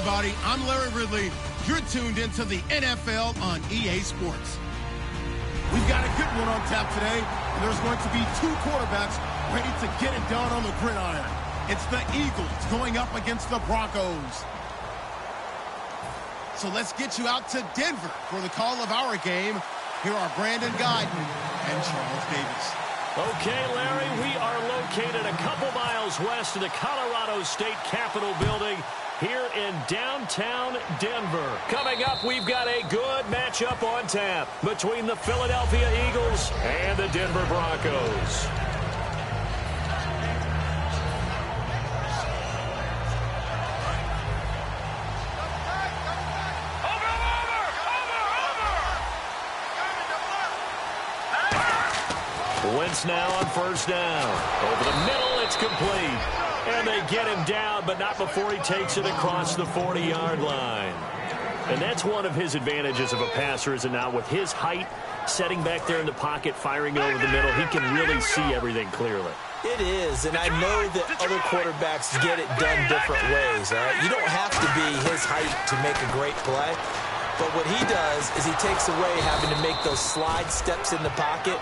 everybody. I'm Larry Ridley. You're tuned into the NFL on EA Sports. We've got a good one on tap today, and there's going to be two quarterbacks ready to get it done on the gridiron. It's the Eagles going up against the Broncos. So let's get you out to Denver for the call of our game. Here are Brandon Guyton and Charles Davis. Okay, Larry, we are located a couple miles west of the Colorado State Capitol building here in downtown Denver. Coming up, we've got a good matchup on tap between the Philadelphia Eagles and the Denver Broncos. Wentz now on first down. Over the middle, it's complete. And they get him down, but not before he takes it across the 40-yard line. And that's one of his advantages of a passer, is it not? With his height, setting back there in the pocket, firing it over the middle, he can really see everything clearly. It is, and I know that other quarterbacks get it done different ways. All right? You don't have to be his height to make a great play. But what he does is he takes away having to make those slide steps in the pocket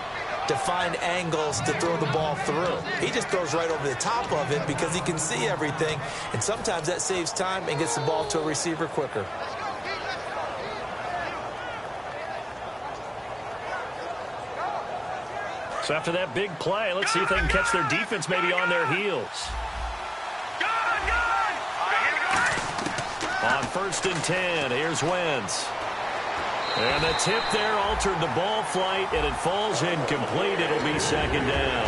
to find angles to throw the ball through. He just throws right over the top of it because he can see everything, and sometimes that saves time and gets the ball to a receiver quicker. So after that big play, let's see if they can catch their defense maybe on their heels. On 1st and 10, here's Wentz. And the tip there altered the ball flight, and it falls incomplete. It'll be second down.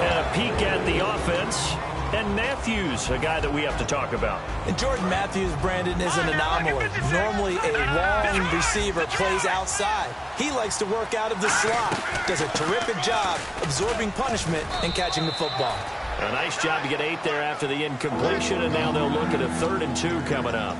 And a peek at the offense. And Matthews, a guy that we have to talk about. And Jordan Matthews, Brandon, is an anomaly. Normally a long receiver plays outside. He likes to work out of the slot. Does a terrific job absorbing punishment and catching the football. A nice job to get 8 there after the incompletion, and now they'll look at a 3rd and 2 coming up.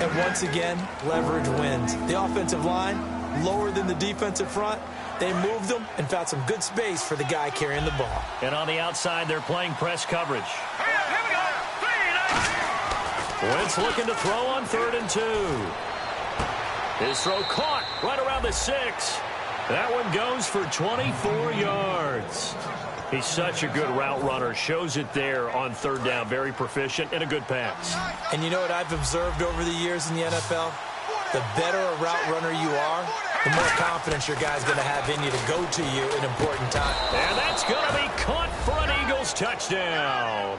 And once again, leverage wins. The offensive line, lower than the defensive front. They moved them and found some good space for the guy carrying the ball. And on the outside, they're playing press coverage. Wentz looking to throw on 3rd and 2. His throw caught right around the 6. That one goes for 24 yards. He's such a good route runner. Shows it there on 3rd down. Very proficient and a good pass. And you know what I've observed over the years in the NFL? The better a route runner you are, the more confidence your guy's going to have in you to go to you in important time. And that's going to be caught for an Eagles touchdown.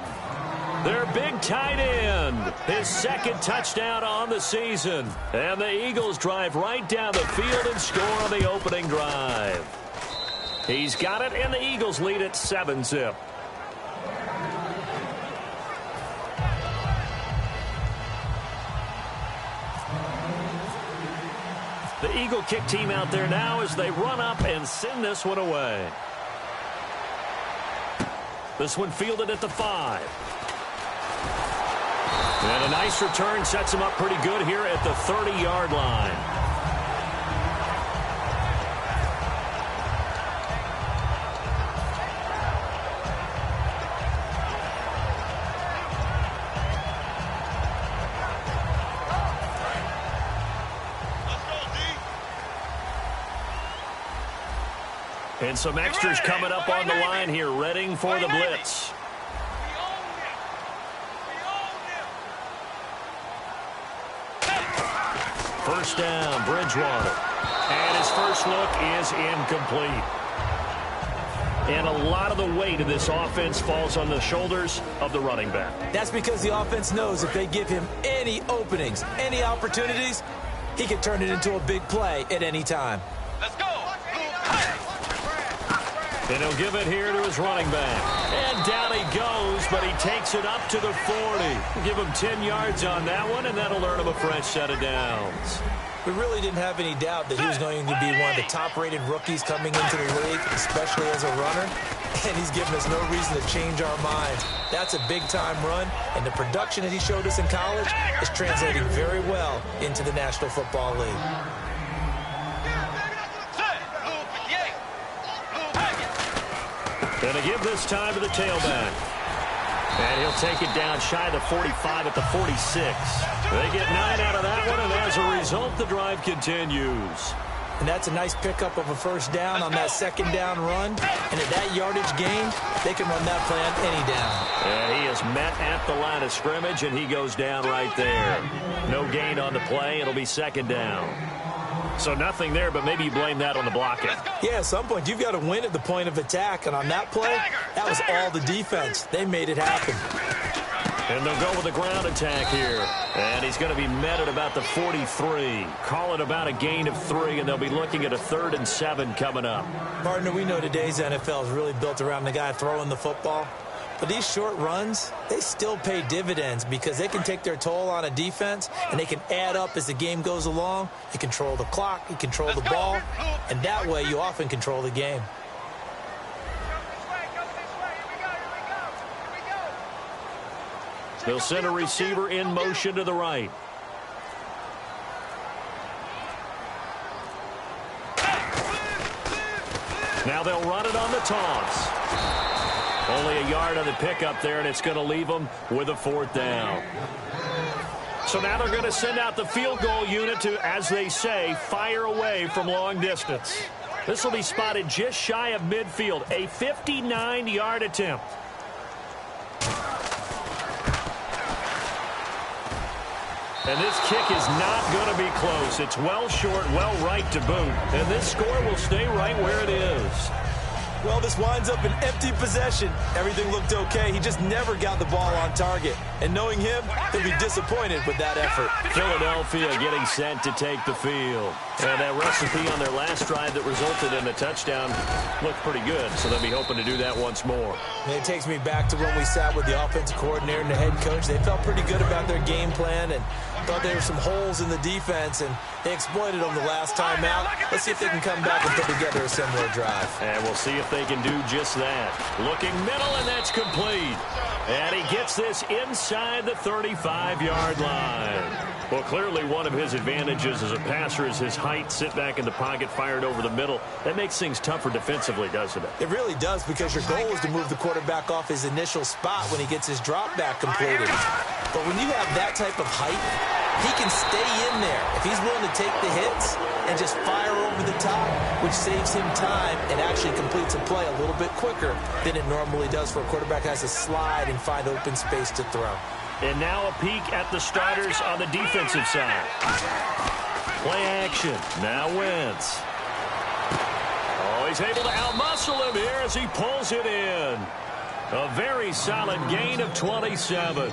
Their big tight end, his 2nd touchdown on the season. And the Eagles drive right down the field and score on the opening drive. He's got it, and the Eagles lead at 7-zip. The Eagle kick team out there now as they run up and send this one away. This one fielded at the 5. And a nice return sets him up pretty good here at the 30-yard line. And some extras coming up on the line here, readying for the blitz. First down, Bridgewater. And his first look is incomplete. And a lot of the weight of this offense falls on the shoulders of the running back. That's because the offense knows if they give him any openings, any opportunities, he can turn it into a big play at any time. Let's go. And he'll give it here to his running back. And down he goes, but he takes it up to the 40. Give him 10 yards on that one, and that'll earn him a fresh set of downs. We really didn't have any doubt that he was going to be one of the top-rated rookies coming into the league, especially as a runner. And he's given us no reason to change our minds. That's a big-time run, and the production that he showed us in college is translating very well into the National Football League. Going to give this time to the tailback. And he'll take it down shy of the 45 at the 46. They get 9 out of that one, and as a result, the drive continues. And that's a nice pickup of a first down on that second down run. And at that yardage gain, they can run that play on any down. And he is met at the line of scrimmage, and he goes down right there. No gain on the play. It'll be second down. So nothing there, but maybe you blame that on the blocking. Yeah, at some point, you've got to win at the point of attack. And on that play, that was all the defense. They made it happen. And they'll go with the ground attack here. And he's going to be met at about the 43. Call it about a gain of 3, and they'll be looking at a 3rd and 7 coming up. Partner, we know today's NFL is really built around the guy throwing the football. But these short runs, they still pay dividends because they can take their toll on a defense, and they can add up as the game goes along. You control the clock, you control the ball, and that way you often control the game. They'll send a receiver in motion to the right. Now they'll run it on the toss. Only a yard on the pickup there, and it's going to leave them with a 4th down. So now they're going to send out the field goal unit to, as they say, fire away from long distance. This will be spotted just shy of midfield, a 59-yard attempt. And this kick is not going to be close. It's well short, well right to boot. And this score will stay right where it is. Well, this winds up an empty possession. Everything looked okay. He just never got the ball on target. And knowing him, he'll be disappointed with that effort. Philadelphia getting set to take the field. And that recipe on their last drive that resulted in a touchdown looked pretty good, so they'll be hoping to do that once more. And it takes me back to when we sat with the offensive coordinator and the head coach. They felt pretty good about their game plan and thought there were some holes in the defense, and they exploited them the last time out. Let's see if they can come back and put together a similar drive. And we'll see if they can do just that. Looking middle, and that's complete. And he gets this inside the 35-yard line. Well, clearly one of his advantages as a passer is his height. Sit back in the pocket, fired over the middle. That makes things tougher defensively, doesn't it? It really does, because your goal is to move the quarterback off his initial spot when he gets his drop back completed. But when you have that type of height, he can stay in there if he's willing to take the hits and just fire over the top, which saves him time and actually completes a play a little bit quicker than it normally does for a quarterback who has to slide and find open space to throw. And now a peek at the starters on the defensive side. Play action. Now Wentz. Oh, he's able to outmuscle him here as he pulls it in. A very solid gain of 27.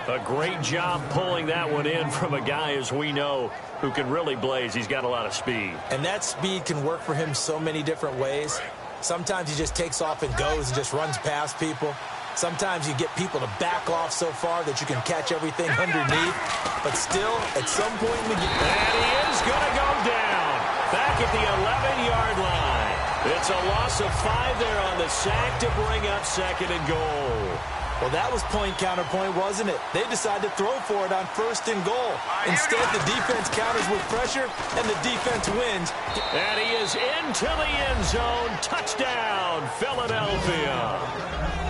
A great job pulling that one in from a guy, as we know, who can really blaze. He's got a lot of speed. And that speed can work for him so many different ways. Sometimes he just takes off and goes and just runs past people. Sometimes you get people to back off so far that you can catch everything underneath. But still, at some point in the game... And he is going to go down. Back at the 11-yard line. It's a loss of 5 there on the sack to bring up 2nd and goal. Well, that was point counterpoint, wasn't it? They decided to throw for it on 1st and goal. Instead, the defense counters with pressure, and the defense wins. And he is into the end zone. Touchdown, Philadelphia.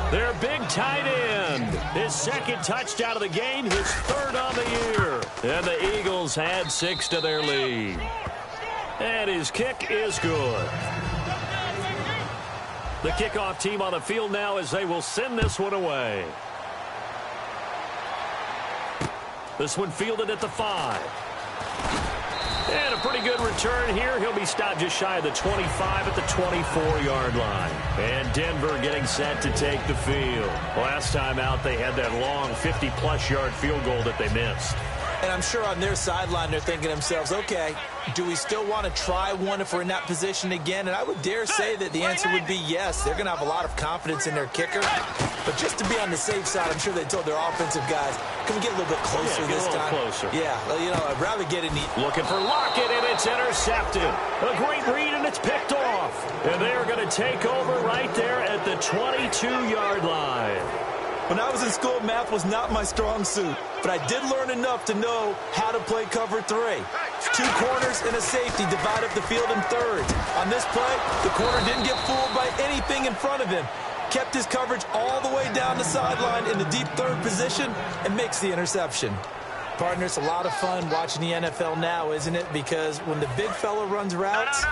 Their big tight end. His 2nd touchdown of the game, his 3rd on the year. And the Eagles add 6 to their lead. And his kick is good. The kickoff team on the field now as they will send this one away. This one fielded at the 5. And a pretty good return here. He'll be stopped just shy of the 25 at the 24-yard line. And Denver getting set to take the field. Last time out, they had that long 50-plus yard field goal that they missed. And I'm sure on their sideline they're thinking to themselves, okay, do we still want to try one if we're in that position again? And I would dare say that the answer would be yes. They're going to have a lot of confidence in their kicker. But just to be on the safe side, I'm sure they told their offensive guys, can we get a little bit closer this time? Closer. Yeah, well, you know, I'd rather get it. Looking for Lockett, and it's intercepted. A great read, and it's picked off. And they're going to take over right there at the 22-yard line. When I was in school, math was not my strong suit, but I did learn enough to know how to play cover 3. 2 corners and a safety divide up the field in thirds. On this play, the corner didn't get fooled by anything in front of him. kept his coverage all the way down the sideline in the deep third position and makes the interception. Partner, it's a lot of fun watching the NFL now, isn't it? Because when the big fella runs routes,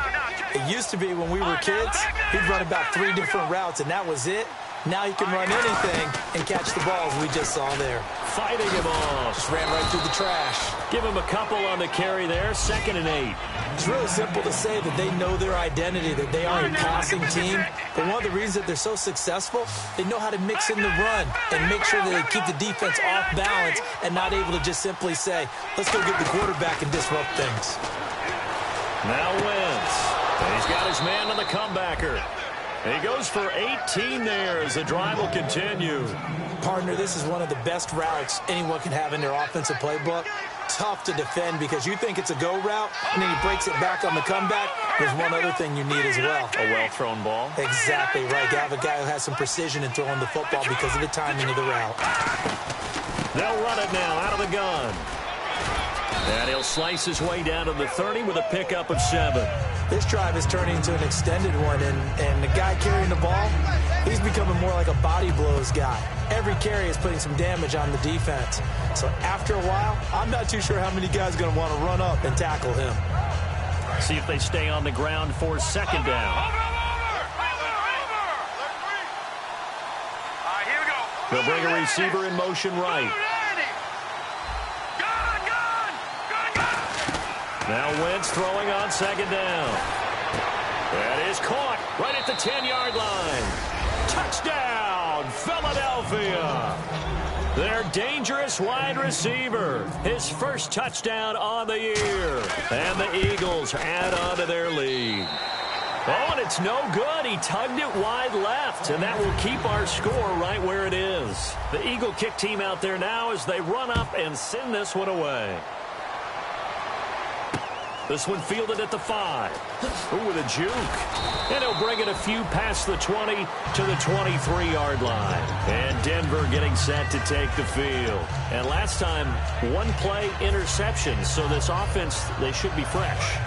it used to be when we were kids, he'd run about 3 different routes, and that was it. Now he can run anything and catch the balls we just saw there. Fighting him off. Just ran right through the trash. Give him a couple on the carry there. 2nd and 8. It's really simple to say that they know their identity, that they are a passing team. But one of the reasons that they're so successful, they know how to mix in the run and make sure that they keep the defense off balance and not able to just simply say, let's go get the quarterback and disrupt things. Now Wentz. He's got his man on the comebacker. He goes for 18 there as the drive will continue. Partner, this is one of the best routes anyone can have in their offensive playbook. Tough to defend because you think it's a go route, and then he breaks it back on the comeback. There's one other thing you need as well. A well-thrown ball. Exactly right. You have a guy who has some precision in throwing the football because of the timing of the route. They'll run it now out of the gun. And he'll slice his way down to the 30 with a pickup of 7. This drive is turning into an extended one, and the guy carrying the ball, he's becoming more like a body blows guy. Every carry is putting some damage on the defense. So after a while, I'm not too sure how many guys are going to want to run up and tackle him. See if they stay on the ground for 2nd down. They'll bring a receiver in motion right. Now Wentz throwing on 2nd down. That is caught right at the 10-yard line. Touchdown, Philadelphia. Their dangerous wide receiver. His first touchdown on the year. And the Eagles add on to their lead. Oh, and it's no good. He tugged it wide left, and that will keep our score right where it is. The Eagle kick team out there now as they run up and send this one away. This one fielded at the 5. Ooh, with a juke. And he'll bring it a few past the 20 to the 23-yard line. And Denver getting set to take the field. And last time, 1-play interception. So this offense, they should be fresh.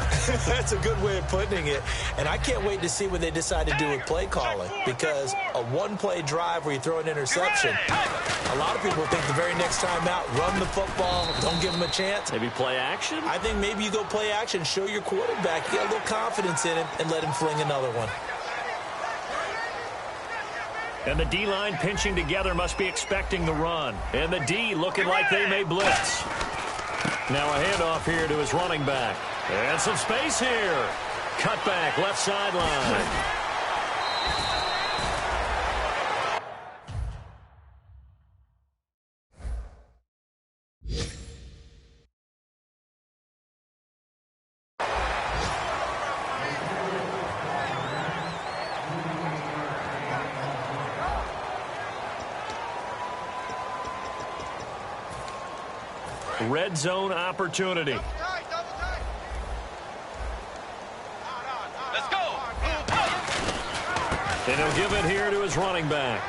That's a good way of putting it. And I can't wait to see what they decide to do with play calling. Because a 1-play drive where you throw an interception, a lot of people think the very next time out, run the football, don't give them a chance. Maybe play action? I think maybe you go play action, show your quarterback, you got a little confidence in him, and let him fling another one. And the D-line pinching together must be expecting the run. And the D looking like they may blitz. Now a handoff here to his running back. And some space here. Cut back, left sideline. Red zone opportunity. Let's go. And he'll give it here to his running back.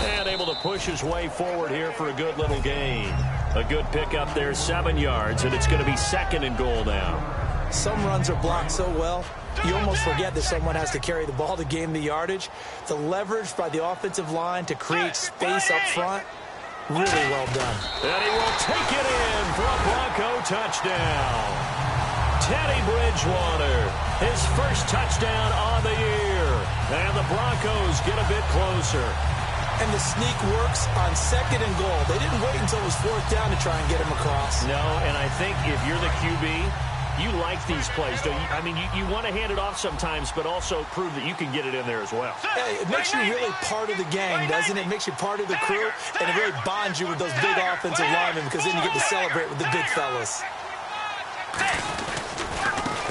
And able to push his way forward here for a good little gain. A good pickup there, 7 yards, and it's going to be 2nd and goal now. Some runs are blocked so well, you almost forget that someone has to carry the ball to gain the yardage. The leverage by the offensive line to create space up front, really well done. And he will take it in for a Bronco touchdown. Teddy Bridgewater, his first touchdown on the year. And the Broncos get a bit closer. And the sneak works on 2nd and goal. They didn't wait until it was 4th down to try and get him across. No, and I think if you're the QB, you like these plays, don't you? I mean, you want to hand it off sometimes, but also prove that you can get it in there as well. Hey, it makes you really part of the gang, doesn't it? It makes you part of the crew, and it really bonds you with those big offensive linemen because then you get to celebrate with the big fellas.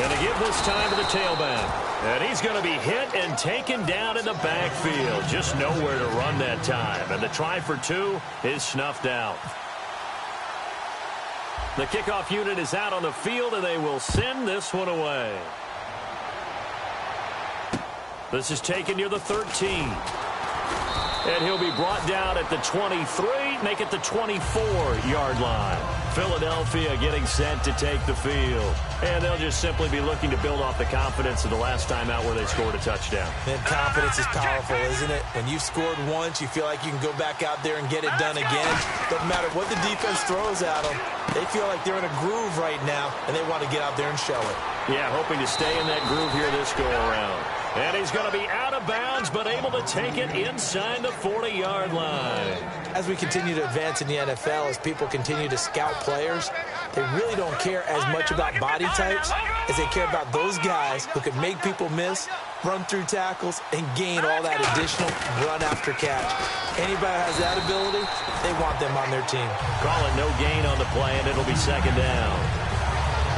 Gonna give this time to the tailback. And he's going to be hit and taken down in the backfield. Just nowhere to run that time. And the try for 2 is snuffed out. The kickoff unit is out on the field, and they will send this one away. This is taken near the 13. And he'll be brought down at the 23, make it the 24-yard line. Philadelphia getting set to take the field. And they'll just simply be looking to build off the confidence of the last time out where they scored a touchdown. Man, confidence is powerful, isn't it? When you've scored once, you feel like you can go back out there and get it done again. Doesn't matter what the defense throws at them. They feel like they're in a groove right now, and they want to get out there and show it. Yeah, hoping to stay in that groove here this go-around. And he's going to be out of bounds, but able to take it inside the 40-yard line. As we continue to advance in the NFL, as people continue to scout players, they really don't care as much about body types as they care about those guys who can make people miss, run through tackles, and gain all that additional run after catch. Anybody who has that ability, they want them on their team. Call it no gain on the play, and it'll be second down.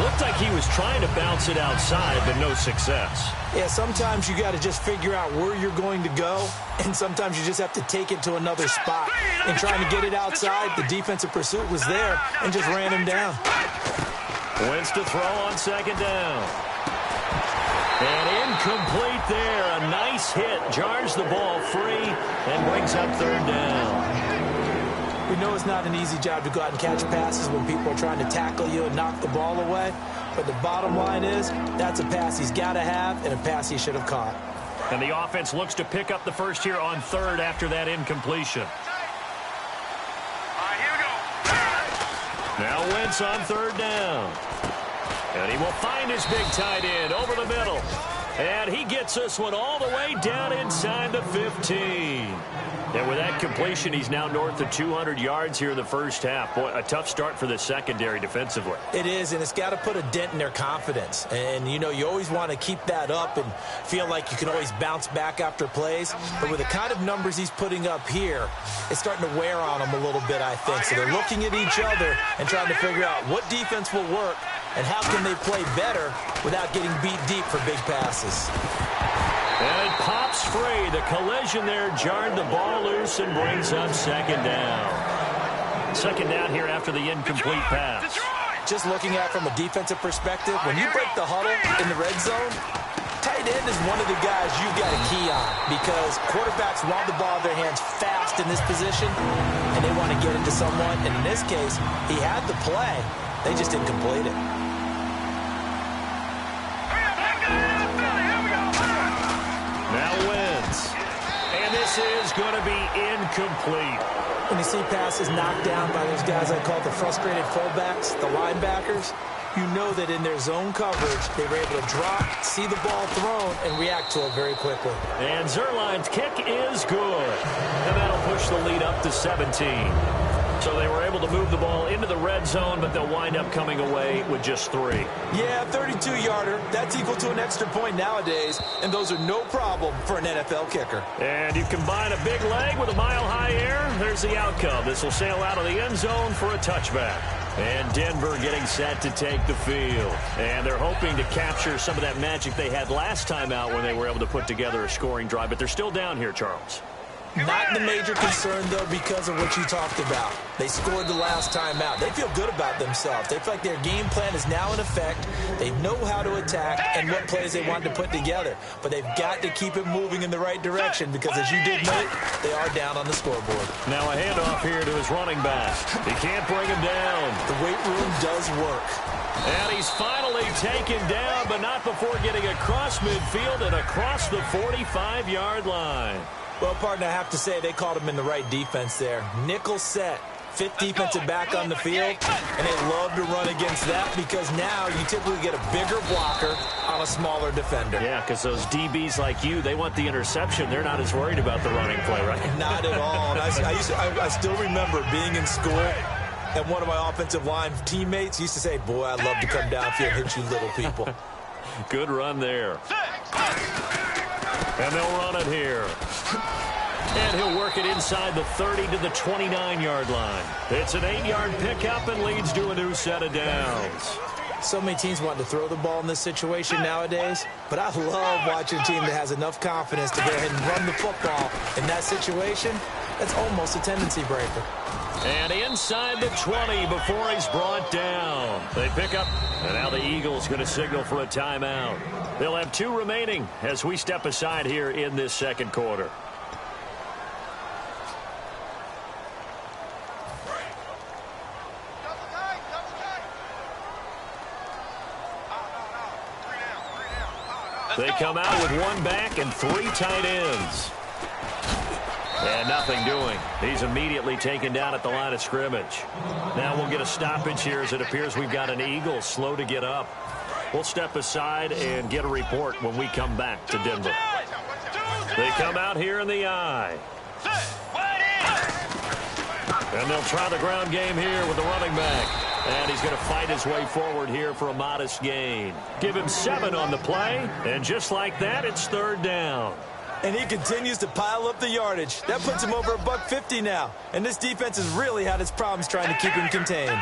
Looked like he was trying to bounce it outside, but no success. Yeah, sometimes you got to just figure out where you're going to go, and sometimes you just have to take it to another spot. And trying to get it outside, the defensive pursuit was there and just ran him down. Wentz to throw on second down. And incomplete there. A nice hit. Jars the ball free and brings up third down. We know it's not an easy job to go out and catch passes when people are trying to tackle you and knock the ball away. But the bottom line is, that's a pass he's got to have and a pass he should have caught. And the offense looks to pick up the first here on third after that incompletion. All right, here we go. Now Wentz on third down. And he will find his big tight end over the middle. And he gets this one all the way down inside the 15. And with that completion, he's now north of 200 yards here in the first half. Boy, a tough start for the secondary defensively. It is, and it's got to put a dent in their confidence. And, you know, you always want to keep that up and feel like you can always bounce back after plays. But with the kind of numbers he's putting up here, it's starting to wear on them a little bit, I think. So they're looking at each other and trying to figure out what defense will work and how can they play better without getting beat deep for big passes. And it pops free. The collision there jarred the ball loose and brings up second down. Second down here after the incomplete pass. Just looking at it from a defensive perspective, when you break the huddle in the red zone, tight end is one of the guys you've got to key on because quarterbacks want the ball in their hands fast in this position, and they want to get it to someone. And in this case, he had the play. They just didn't complete it. Now Wentz. And this is going to be incomplete. When you see passes knocked down by those guys I call the frustrated fullbacks, the linebackers, you know that in their zone coverage, they were able to drop, see the ball thrown, and react to it very quickly. And Zerline's kick is good. And that'll push the lead up to 17. So they were able to move the ball into the red zone, but they'll wind up coming away with just 3. Yeah, 32-yarder. That's equal to an extra point nowadays, and those are no problem for an NFL kicker. And you combine a big leg with a mile-high air, there's the outcome. This will sail out of the end zone for a touchback. And Denver getting set to take the field. And they're hoping to capture some of that magic they had last time out when they were able to put together a scoring drive. But they're still down here, Charles. Not the major concern, though, because of what you talked about. They scored the last time out. They feel good about themselves. They feel like their game plan is now in effect. They know how to attack and what plays they want to put together. But they've got to keep it moving in the right direction because, as you did note, they are down on the scoreboard. Now a handoff here to his running back. He can't bring him down. The weight room does work. And he's finally taken down, but not before getting across midfield and across the 45-yard line. Well, partner, I have to say they called him in the right defense there. Nickel set, 5th defensive back on the field, and they love to run against that because now you typically get a bigger blocker on a smaller defender. Yeah, because those DBs like you, they want the interception. They're not as worried about the running play, right? Not at all. And I still remember being in school, and one of my offensive line teammates used to say, boy, I'd love to come downfield and hit you little people. Good run there. And they'll run it here. And he'll work it inside the 30 to the 29-yard line. It's an 8-yard pickup and leads to a new set of downs. So many teams want to throw the ball in this situation nowadays, but I love watching a team that has enough confidence to go ahead and run the football. In that situation, that's almost a tendency breaker. And inside the 20 before he's brought down. They pick up, and now the Eagles going to signal for a timeout. They'll have 2 remaining as we step aside here in this second quarter. They come out with one back and 3 tight ends. And nothing doing. He's immediately taken down at the line of scrimmage. Now we'll get a stoppage here as it appears we've got an Eagle slow to get up. We'll step aside and get a report when we come back to Denver. They come out here in the I. And they'll try the ground game here with the running back. And he's going to fight his way forward here for a modest gain. Give him 7 on the play. And just like that, it's 3rd down. And he continues to pile up the yardage. That puts him over $150 now. And this defense has really had its problems trying to keep him contained.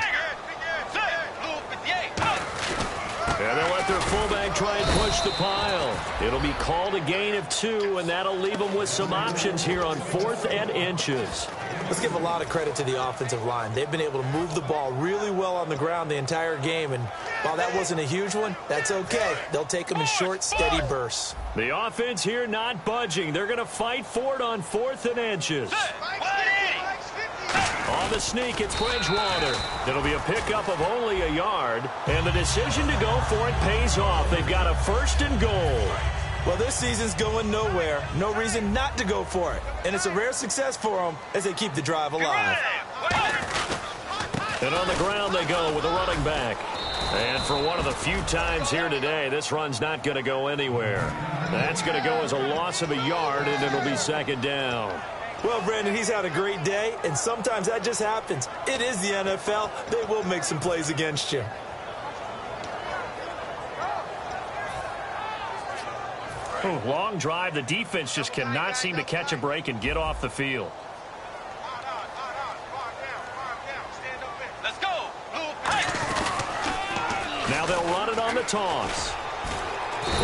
And they'll let their fullback try and push the pile. It'll be called a gain of 2, and that'll leave them with some options here on 4th and inches. Let's give a lot of credit to the offensive line. They've been able to move the ball really well on the ground the entire game, and while that wasn't a huge one, that's okay. They'll take them in short, steady bursts. The offense here not budging. They're going to fight for it on 4th and inches. On the sneak, it's Bridgewater. It'll be a pickup of only a yard, and the decision to go for it pays off. They've got a 1st and goal. Well, this season's going nowhere. No reason not to go for it. And it's a rare success for them as they keep the drive alive. And on the ground they go with a running back. And for one of the few times here today, this run's not going to go anywhere. That's going to go as a loss of a yard, and it'll be 2nd down. Well, Brandon, he's had a great day, and sometimes that just happens. It is the NFL. They will make some plays against you. Long drive. The defense just cannot seem to catch a break and get off the field. Let's go. Now they'll run it on the toss.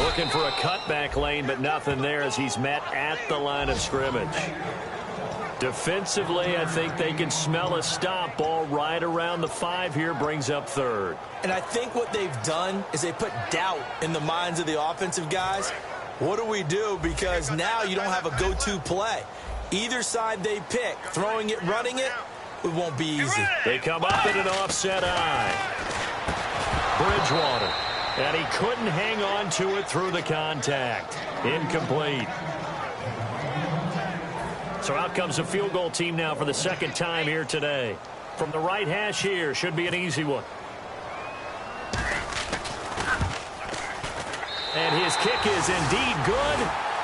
Looking for a cutback lane, but nothing there as he's met at the line of scrimmage. Defensively, I think they can smell a stop. Ball right around the 5 here, brings up 3rd. And I think what they've done is they put doubt in the minds of the offensive guys. What do we do? Because now you don't have a go-to play. Either side they pick, throwing it, running it, it won't be easy. They come up in an offset I. Bridgewater. And he couldn't hang on to it through the contact. Incomplete. So out comes the field goal team now for the 2nd time here today. From the right hash here, should be an easy one. And his kick is indeed good,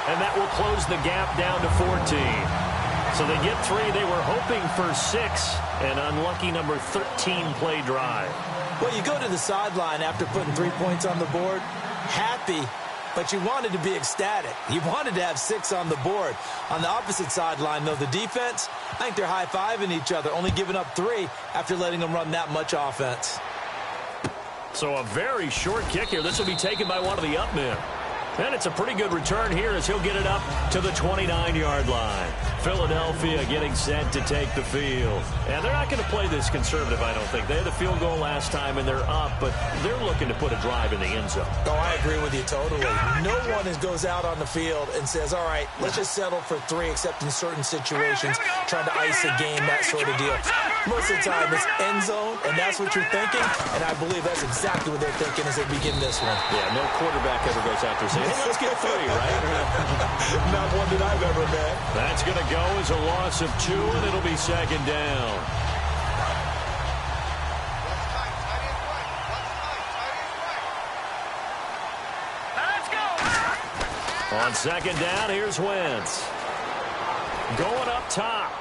and that will close the gap down to 14. So they get 3. They were hoping for 6, an unlucky number 13 play drive. Well, you go to the sideline after putting 3 points on the board, happy, but you wanted to be ecstatic. You wanted to have 6 on the board. On the opposite sideline, though, the defense, I think they're high-fiving each other, only giving up 3 after letting them run that much offense. So a very short kick here. This will be taken by one of the up men. And it's a pretty good return here as he'll get it up to the 29-yard line. Philadelphia getting set to take the field. And they're not going to play this conservative, I don't think. They had the field goal last time, and they're up, but they're looking to put a drive in the end zone. Oh, I agree with you totally. No one goes out on the field and says, all right, let's just settle for 3, except in certain situations, trying to ice a game, that sort of deal. Most of the time, it's end zone, and that's what you're thinking, and I believe that's exactly what they're thinking as they begin this one. Yeah, no quarterback ever goes out there saying, hey, let's get 3, right? Not one that I've ever met. That's going to go as a loss of 2, and it'll be 2nd down. Let's go. On 2nd down, here's Wentz. Going up top.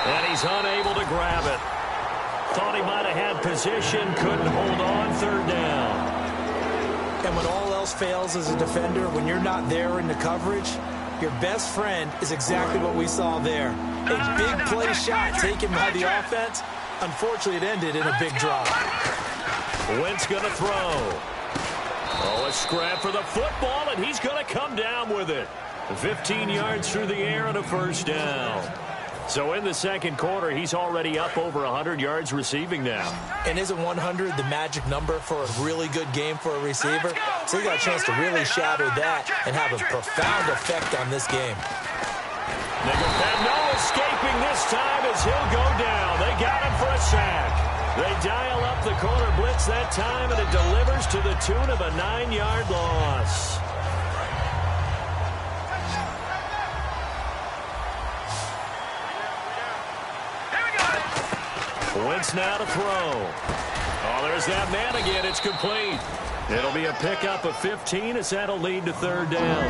And he's unable to grab it. Thought he might have had position, couldn't hold on, 3rd down. And when all else fails as a defender, when you're not there in the coverage, your best friend is exactly what we saw there. A big play shot taken by the offense. Unfortunately, it ended in a big drop. Wentz going to throw. Oh, a scrap for the football, and he's going to come down with it. 15 yards through the air and a 1st down. So in the 2nd quarter, he's already up over 100 yards receiving now. And isn't 100 the magic number for a really good game for a receiver? So he got a chance to really shatter that and have a profound effect on this game. And no escaping this time as he'll go down. They got him for a sack. They dial up the corner blitz that time, and it delivers to the tune of a 9-yard loss. Wentz now to throw. Oh, there's that man again. It's complete. It'll be a pickup of 15 as that'll lead to third down.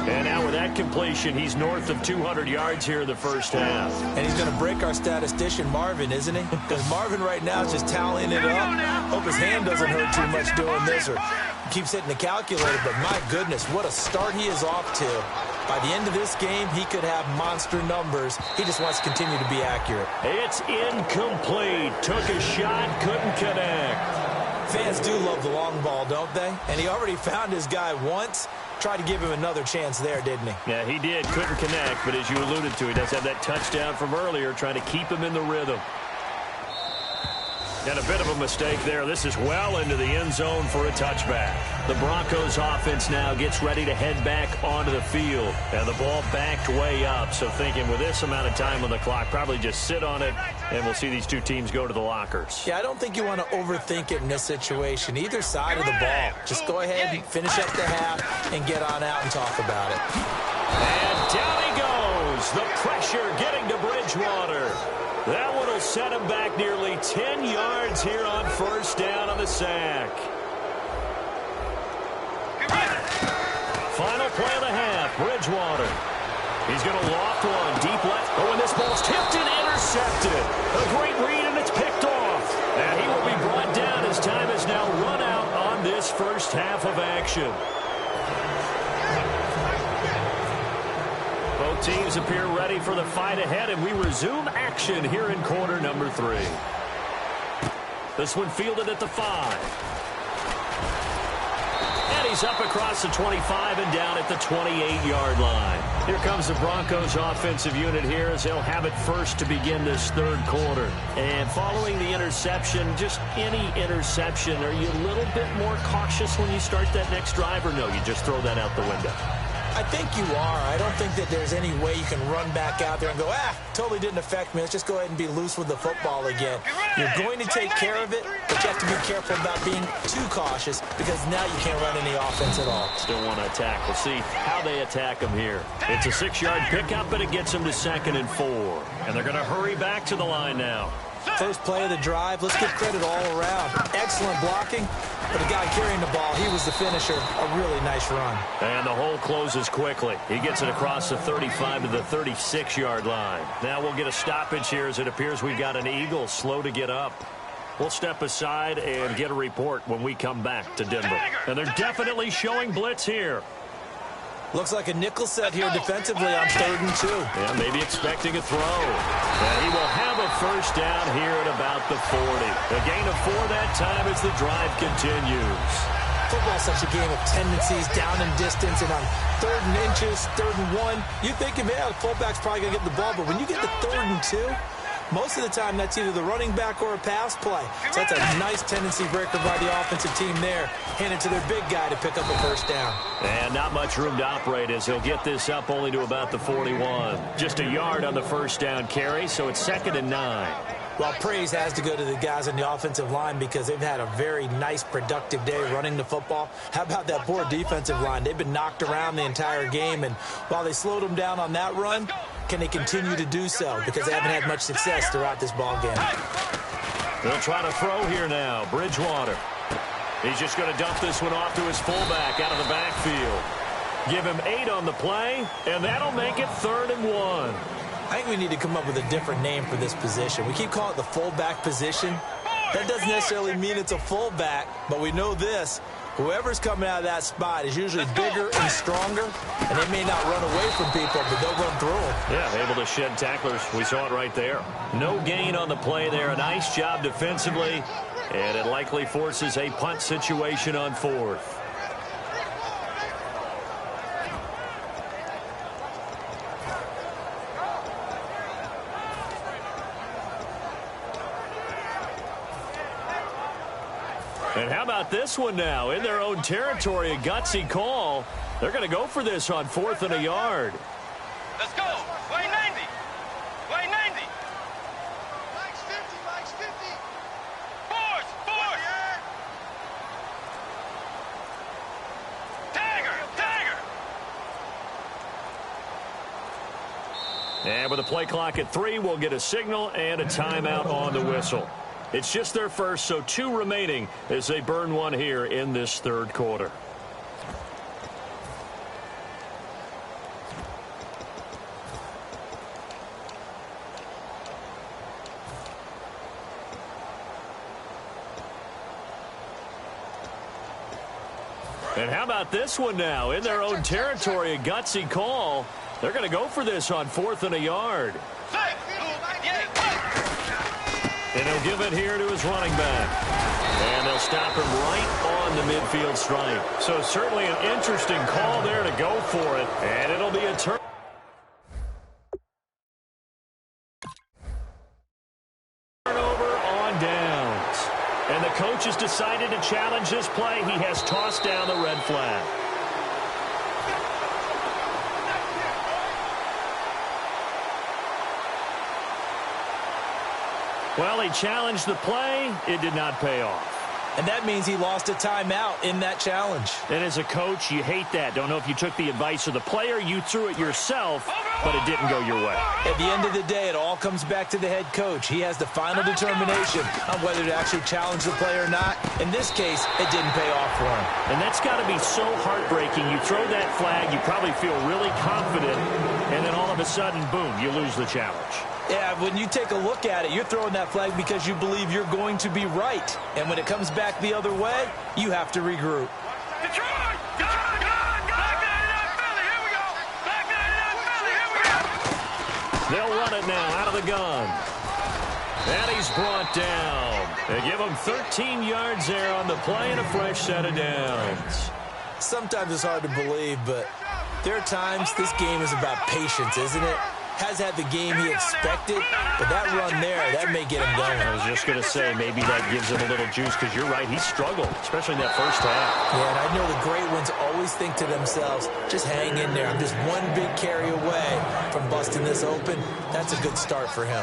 And now with that completion, he's north of 200 yards here in the first half. And he's going to break our statistician, Marvin, isn't he? Because Marvin right now is just tallying it up. Hope his hand doesn't hurt too much doing this or keeps hitting the calculator. But my goodness, what a start he is off to. By the end of this game, he could have monster numbers. He just wants to continue to be accurate. It's incomplete. Took a shot, couldn't connect. Fans do love the long ball, don't they? And he already found his guy once. Tried to give him another chance there, didn't he? Yeah, he did. Couldn't connect, but as you alluded to, he does have that touchdown from earlier, trying to keep him in the rhythm. And a bit of a mistake there. This is well into the end zone for a touchback. The Broncos offense now gets ready to head back onto the field. And the ball backed way up. So thinking with this amount of time on the clock, probably just sit on it, and we'll see these two teams go to the lockers. Yeah, I don't think you want to overthink it in this situation. Either side of the ball. Just go ahead and finish up the half and get on out and talk about it. And down he goes. The pressure getting to Bridgewater. That one will set him back nearly 10 yards here on first down on the sack. Final play of the half, Bridgewater. He's going to loft one, deep left. Oh, and this ball's tipped and intercepted. A great read, and it's picked off. And he will be brought down as time has now run out on this first half of action. Both teams appear ready for the fight ahead, and we resume action here in quarter number 3. This one fielded at the 5. And he's up across the 25 and down at the 28-yard line. Here comes the Broncos offensive unit here as they'll have it first to begin this third quarter. And following the interception, just any interception, are you a little bit more cautious when you start that next drive, or no, you just throw that out the window? I think you are. I don't think that there's any way you can run back out there and go, totally didn't affect me. Let's just go ahead and be loose with the football again. You're going to take care of it, but you have to be careful about being too cautious because now you can't run any offense at all. Still want to attack. We'll see how they attack him here. It's a 6-yard pickup, but it gets him to 2nd and 4. And they're going to hurry back to the line now. First play of the drive. Let's give credit all around. Excellent blocking. But the guy carrying the ball, he was the finisher. A really nice run. And the hole closes quickly. He gets it across the 35 to the 36-yard line. Now we'll get a stoppage here as it appears we've got an Eagle slow to get up. We'll step aside and get a report when we come back to Denver. And they're definitely showing blitz here. Looks like a nickel set here defensively on 3rd and 2. Yeah, maybe expecting a throw. And he will have a first down here at about the 40. A gain of 4 that time as the drive continues. Football's such a game of tendencies, down and distance, and on 3rd and inches, 3rd and 1, you think, the fullback's probably going to get the ball, but when you get to 3rd and 2, most of the time that's either the running back or a pass play. So that's a nice tendency breaker by the offensive team there. Hand it to their big guy to pick up a first down. And not much room to operate as he'll get this up only to about the 41. Just a yard on the first down carry, so it's 2nd and 9. Well, praise has to go to the guys on the offensive line because they've had a very nice, productive day running the football. How about that poor defensive line? They've been knocked around the entire game, and while they slowed them down on that run, can they continue to do so? Because they haven't had much success throughout this ball game. They'll try to throw here now. Bridgewater. He's just going to dump this one off to his fullback out of the backfield. Give him 8 on the play, and that'll make it 3rd and 1. I think we need to come up with a different name for this position. We keep calling it the fullback position. That doesn't necessarily mean it's a fullback, but we know this. Whoever's coming out of that spot is usually bigger and stronger, and they may not run away from people, but they'll run through them. Yeah, able to shed tacklers. We saw it right there. No gain on the play there. A nice job defensively, and it likely forces a punt situation on 4th. And how about this one now? In their own territory, a gutsy call. They're going to go for this on 4th and a yard. Let's go. Way 90. Way 90. And with a play clock at 3, we'll get a signal and a timeout on the whistle. It's just their first, so 2 remaining as they burn one here in this third quarter. And how about this one now? In their own territory, a gutsy call. They're going to go for this on 4th and a yard. And he'll give it here to his running back. And they'll stop him right on the midfield stripe. So certainly an interesting call there to go for it. And it'll be a turn. Turnover on downs. And the coach has decided to challenge this play. He has tossed down the red flag. Well, he challenged the play. It did not pay off. And that means he lost a timeout in that challenge. And as a coach, you hate that. Don't know if you took the advice of the player, you threw it yourself, but it didn't go your way. At the end of the day, it all comes back to the head coach. He has the final determination on whether to actually challenge the play or not. In this case, it didn't pay off for him. And that's got to be so heartbreaking. You throw that flag, you probably feel really confident, and then all of a sudden, boom, you lose the challenge. Yeah, when you take a look at it, you're throwing that flag because you believe you're going to be right. And when it comes back the other way, you have to regroup. They'll run it now out of the gun. And he's brought down. They give him 13 yards there on the play and a fresh set of downs. Sometimes it's hard to believe, but there are times this game is about patience, isn't it? Has had the game he expected, but that run there, that may get him going. I was just going to say, maybe that gives him a little juice, because you're right, he struggled, especially in that first half. Yeah, and I know the great ones always think to themselves, just hang in there. I'm just one big carry away from busting this open. That's a good start for him.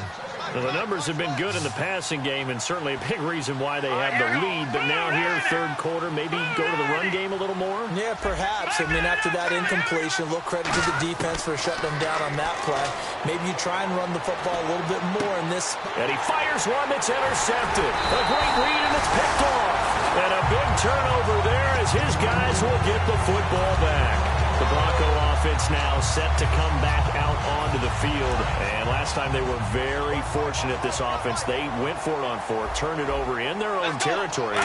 Well, the numbers have been good in the passing game, and certainly a big reason why they have the lead. But now here, third quarter, maybe go to the run game a little more? Yeah, perhaps. I mean, after that incompletion, a little credit to the defense for shutting them down on that play. Maybe you try and run the football a little bit more in this. And he fires one that's intercepted. A great read, and it's picked off. And a big turnover there as his guys will get the football back. The Bronco offense now set to come back out onto the field. And last time they were very fortunate, this offense. They went for it on 4, turned it over in their own territory.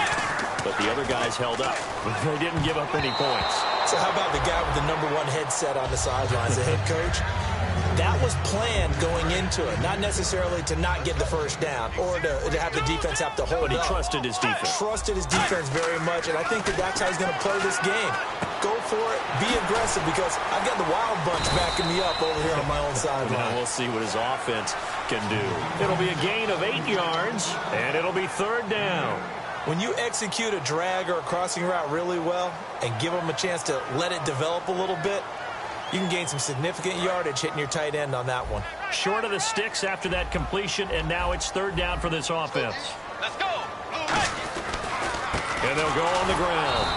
But the other guys held up. They didn't give up any points. So how about the guy with the #1 headset on the sidelines, the head coach? That was planned going into it, not necessarily to not get the first down or to have the defense have to hold up. But he trusted his defense. Trusted his defense very much, and I think that's how he's going to play this game. Go for it, be aggressive, because I've got the wild bunch backing me up over here on my own sideline. Now we'll see what his offense can do. It'll be a gain of 8 yards, and it'll be third down. When you execute a drag or a crossing route really well and give them a chance to let it develop a little bit, you can gain some significant yardage hitting your tight end on that one. Short of the sticks after that completion, and now it's third down for this offense. Let's go. And they'll go on the ground.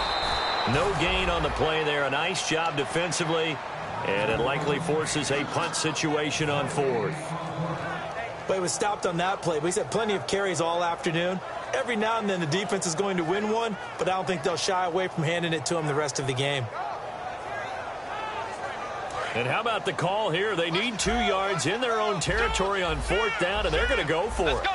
No gain on the play there. A nice job defensively, and it likely forces a punt situation on 4th. But he was stopped on that play. But he's had plenty of carries all afternoon. Every now and then the defense is going to win one, but I don't think they'll shy away from handing it to him the rest of the game. And how about the call here? They need 2 yards in their own territory on 4th down, and they're going to go for it.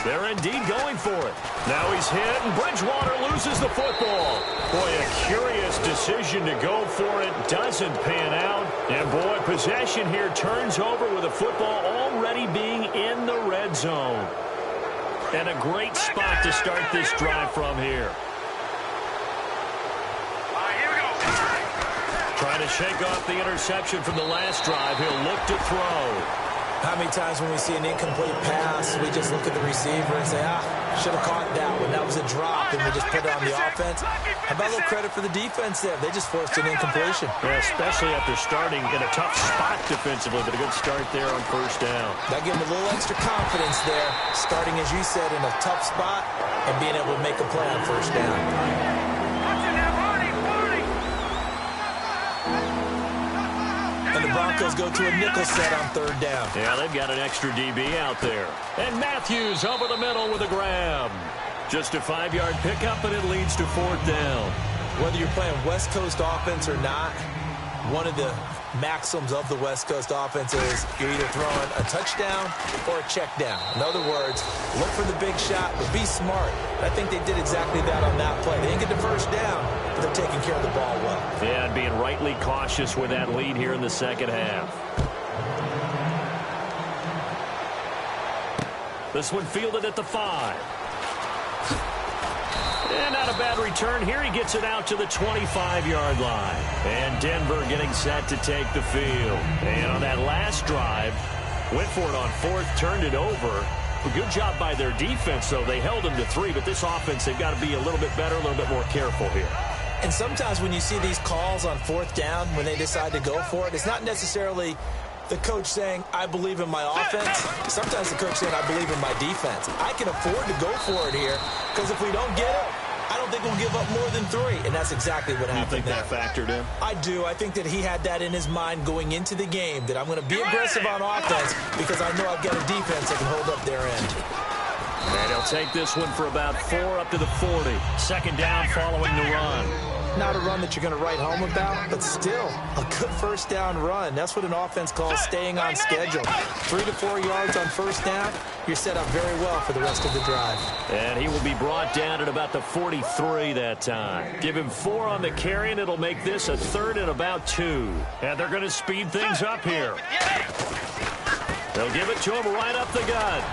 They're indeed going for it. Now he's hit, and Bridgewater loses the football. Boy, a curious decision to go for it. Doesn't pan out. And, boy, possession here turns over with the football already being in the red zone. And a great spot to start this drive from here. Trying to shake off the interception from the last drive. He'll look to throw. How many times when we see an incomplete pass, we just look at the receiver and say, should have caught that one. That was a drop, and we just put it on the offense. How about a little credit for the defense there? They just forced an incompletion. Yeah, especially after starting in a tough spot defensively, but a good start there on first down. That gave them a little extra confidence there, starting, as you said, in a tough spot and being able to make a play on first down. And the Broncos Broncos go to a nickel set on third down. Yeah, they've got an extra DB out there. And Matthews over the middle with a grab. Just a 5-yard pickup, and it leads to fourth down. Whether you're playing West Coast offense or not, one of the maxims of the West Coast offense is you're either throwing a touchdown or a check down. In other words, look for the big shot, but be smart. I think they did exactly that on that play. They didn't get the first down, but they're taking care of the ball well. Yeah, and being rightly cautious with that lead here in the second half. This one fielded at the 5. And not a bad return here. He gets it out to the 25-yard line. And Denver getting set to take the field. And on that last drive, went for it on fourth, turned it over. A good job by their defense, though. They held them to 3, but this offense, they've got to be a little bit better, a little bit more careful here. And sometimes when you see these calls on fourth down, when they decide to go for it, it's not necessarily the coach saying, I believe in my offense. Sometimes the coach saying, I believe in my defense. I can afford to go for it here, because if we don't get it, I don't think we'll give up more than 3. And that's exactly what happened there. You think that factored in? I do. I think that he had that in his mind going into the game, that I'm going to be aggressive on offense because I know I've got a defense that can hold up their end. And he'll take this one for about 4 up to the 40. Second down following the run. Not a run that you're going to write home about, but still a good first down run. That's what an offense calls staying on schedule. 3 to 4 yards on first down, you're set up very well for the rest of the drive. And he will be brought down at about the 43 that time. Give him 4 on the carry, and it'll make this a 3rd and about 2. And they're going to speed things up here. They'll give it to him right up the gut.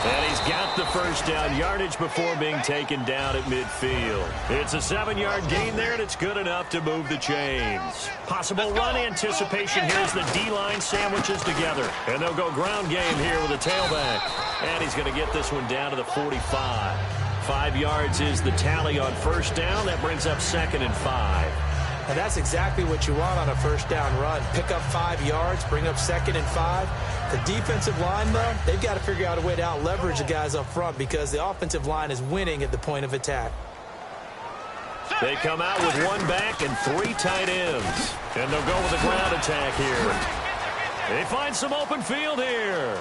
And he's got the first down yardage before being taken down at midfield. It's a 7-yard gain there, and it's good enough to move the chains. Possible run anticipation here as the D-line sandwiches together. And they'll go ground game here with a tailback. And he's going to get this one down to the 45. 5 yards is the tally on first down. That brings up 2nd and 5. And that's exactly what you want on a first down run. Pick up 5 yards, bring up 2nd and 5. The defensive line, though, they've got to figure out a way to out-leverage the guys up front because the offensive line is winning at the point of attack. They come out with 1 back and 3 tight ends. And they'll go with a ground attack here. They find some open field here.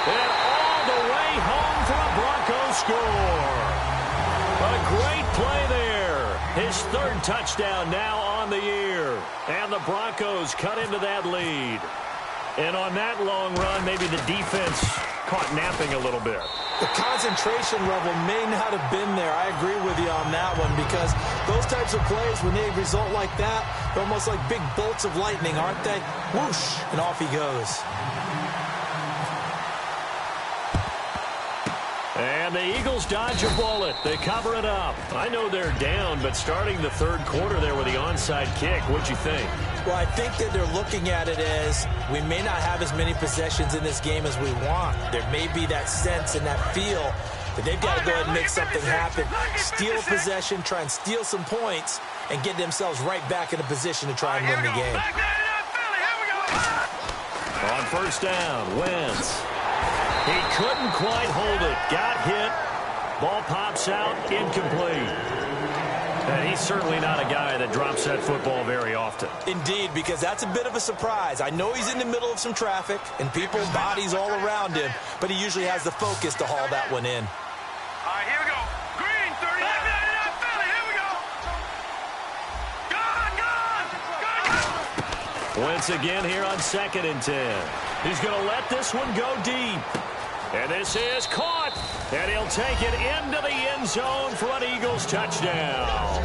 And all the way home for a Broncos score. A great play there. His 3rd touchdown now on the year. And the Broncos cut into that lead. And on that long run, maybe the defense caught napping a little bit. The concentration level may not have been there. I agree with you on that one because those types of plays, when they result like that, they're almost like big bolts of lightning, aren't they? Whoosh, and off he goes. And the Eagles dodge a bullet. They cover it up. I know they're down, but starting the 3rd quarter there with the onside kick, what'd you think? Well, I think that they're looking at it as we may not have as many possessions in this game as we want. There may be that sense and that feel that they've got to go ahead and make something happen. Steal possession, try and steal some points, and get themselves right back in a position to try and win the game. On first down, Wentz. He couldn't quite hold it. Got hit. Ball pops out. Incomplete. And he's certainly not a guy that drops that football very often. Indeed, because that's a bit of a surprise. I know he's in the middle of some traffic and people's bodies all around him, but he usually has the focus to haul that one in. All right, here we go. Green, 30. Philly, here we go. Gone. Once again here on 2nd and 10. He's going to let this one go deep. And this is caught. And he'll take it into the end zone for an Eagles touchdown.